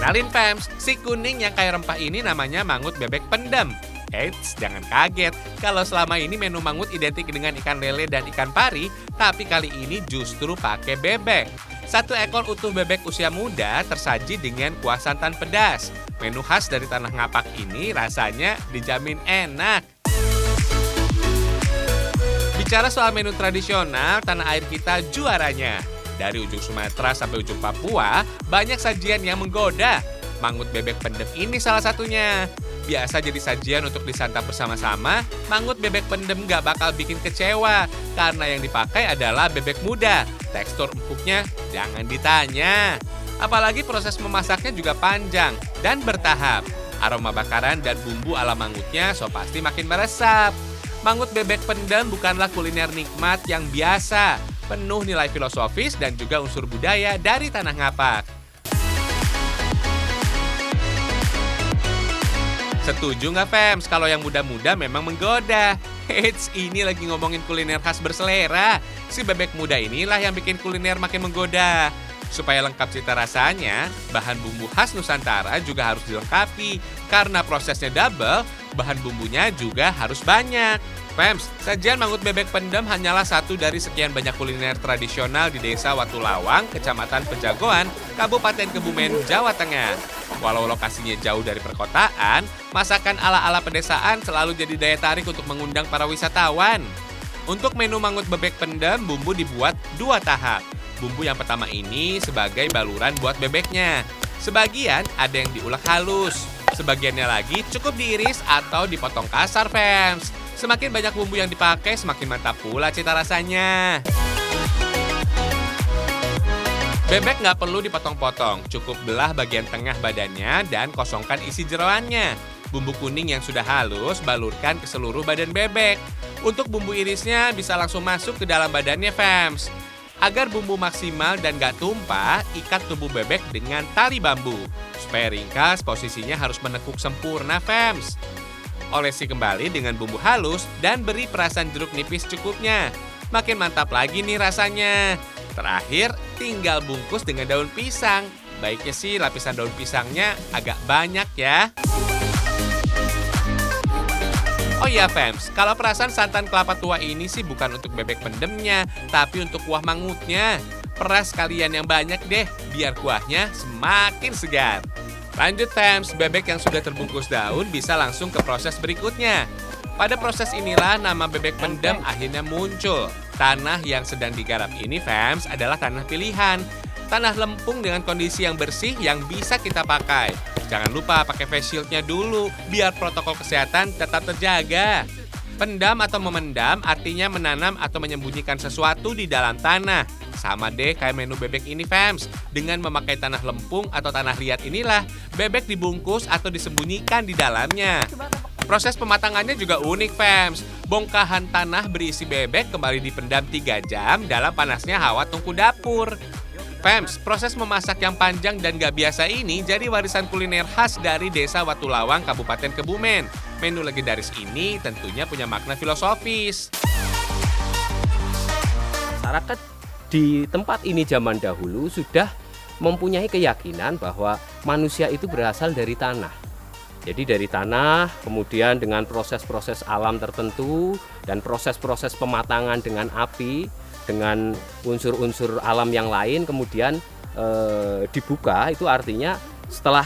Kenalin fams, si kuning yang kayak rempah ini namanya mangut bebek pendem. Eits, jangan kaget kalau selama ini menu mangut identik dengan ikan lele dan ikan pari, tapi kali ini justru pakai bebek. Satu ekor utuh bebek usia muda tersaji dengan kuah santan pedas. Menu khas dari Tanah Ngapak ini rasanya dijamin enak. Bicara soal menu tradisional, tanah air kita juaranya. Dari ujung Sumatera sampai ujung Papua, banyak sajian yang menggoda. Mangut bebek pendem ini salah satunya. Biasa jadi sajian untuk disantap bersama-sama, mangut bebek pendem gak bakal bikin kecewa karena yang dipakai adalah bebek muda. Tekstur empuknya jangan ditanya. Apalagi proses memasaknya juga panjang dan bertahap. Aroma bakaran dan bumbu ala mangutnya so pasti makin meresap. Mangut bebek pendem bukanlah kuliner nikmat yang biasa, penuh nilai filosofis dan juga unsur budaya dari Tanah Ngapak. Setuju nggak fams kalau yang muda-muda memang menggoda? Eits, ini lagi ngomongin kuliner khas berselera. Si bebek muda inilah yang bikin kuliner makin menggoda. Supaya lengkap cita rasanya, bahan bumbu khas Nusantara juga harus dilengkapi. Karena prosesnya double, bahan bumbunya juga harus banyak. Fams, sajian mangut bebek pendem hanyalah satu dari sekian banyak kuliner tradisional di Desa Watulawang, Kecamatan Pejagoan, Kabupaten Kebumen, Jawa Tengah. Walau lokasinya jauh dari perkotaan, masakan ala-ala pedesaan selalu jadi daya tarik untuk mengundang para wisatawan. Untuk menu mangut bebek pendem, bumbu dibuat 2 tahap. Bumbu yang pertama ini sebagai baluran buat bebeknya. Sebagian ada yang diulek halus, sebagiannya lagi cukup diiris atau dipotong kasar, fams. Semakin banyak bumbu yang dipakai, semakin mantap pula cita rasanya. Bebek nggak perlu dipotong-potong, cukup belah bagian tengah badannya dan kosongkan isi jeroannya. Bumbu kuning yang sudah halus, balurkan ke seluruh badan bebek. Untuk bumbu irisnya bisa langsung masuk ke dalam badannya, fams. Agar bumbu maksimal dan nggak tumpah, ikat tubuh bebek dengan tali bambu. Supaya ringkas, posisinya harus menekuk sempurna, fams. Olesi kembali dengan bumbu halus dan beri perasan jeruk nipis cukupnya. Makin mantap lagi nih rasanya. Terakhir, tinggal bungkus dengan daun pisang. Baiknya sih lapisan daun pisangnya agak banyak ya. Oh iya fams, kalau perasan santan kelapa tua ini sih bukan untuk bebek pendemnya, tapi untuk kuah mangutnya. Peras kalian yang banyak deh, biar kuahnya semakin segar. Lanjut fams, bebek yang sudah terbungkus daun bisa langsung ke proses berikutnya. Pada proses inilah nama bebek pendem akhirnya muncul. Tanah yang sedang digarap ini fams adalah tanah pilihan. Tanah lempung dengan kondisi yang bersih yang bisa kita pakai. Jangan lupa pakai face shieldnya dulu, biar protokol kesehatan tetap terjaga. Pendam atau memendam artinya menanam atau menyembunyikan sesuatu di dalam tanah. Sama deh kayak menu bebek ini fams. Dengan memakai tanah lempung atau tanah liat inilah, bebek dibungkus atau disembunyikan di dalamnya. Proses pematangannya juga unik fams. Bongkahan tanah berisi bebek kembali dipendam 3 jam dalam panasnya hawa tungku dapur. Fams, proses memasak yang panjang dan gak biasa ini jadi warisan kuliner khas dari Desa Watulawang, Kabupaten Kebumen. Menu legendaris ini tentunya punya makna filosofis. Masyarakat di tempat ini zaman dahulu sudah mempunyai keyakinan bahwa manusia itu berasal dari tanah. Jadi dari tanah, kemudian dengan proses-proses alam tertentu dan proses-proses pematangan dengan api, dengan unsur-unsur alam yang lain, kemudian dibuka, itu artinya setelah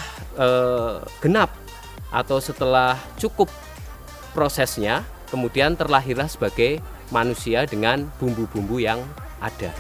genap atau setelah cukup prosesnya, kemudian terlahirlah sebagai manusia dengan bumbu-bumbu yang ada.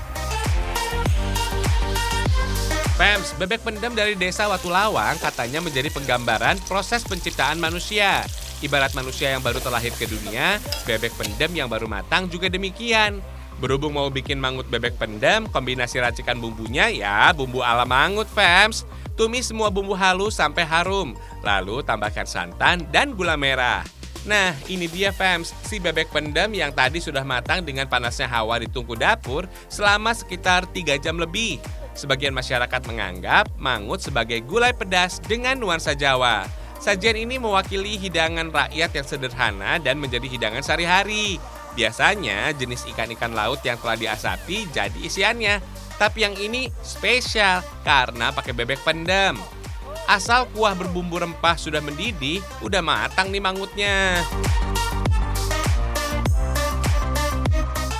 Fams, bebek pendem dari Desa Watulawang katanya menjadi penggambaran proses penciptaan manusia. Ibarat manusia yang baru terlahir ke dunia, bebek pendem yang baru matang juga demikian. Berhubung mau bikin mangut bebek pendem, kombinasi racikan bumbunya ya bumbu ala mangut, fams. Tumis semua bumbu halus sampai harum, lalu tambahkan santan dan gula merah. Nah, ini dia fams, si bebek pendem yang tadi sudah matang dengan panasnya hawa di tungku dapur selama sekitar 3 jam lebih. Sebagian masyarakat menganggap mangut sebagai gulai pedas dengan nuansa Jawa. Sajian ini mewakili hidangan rakyat yang sederhana dan menjadi hidangan sehari-hari. Biasanya jenis ikan-ikan laut yang telah diasapi jadi isiannya. Tapi yang ini spesial karena pakai bebek pendem. Asal kuah berbumbu rempah sudah mendidih, udah matang nih mangutnya.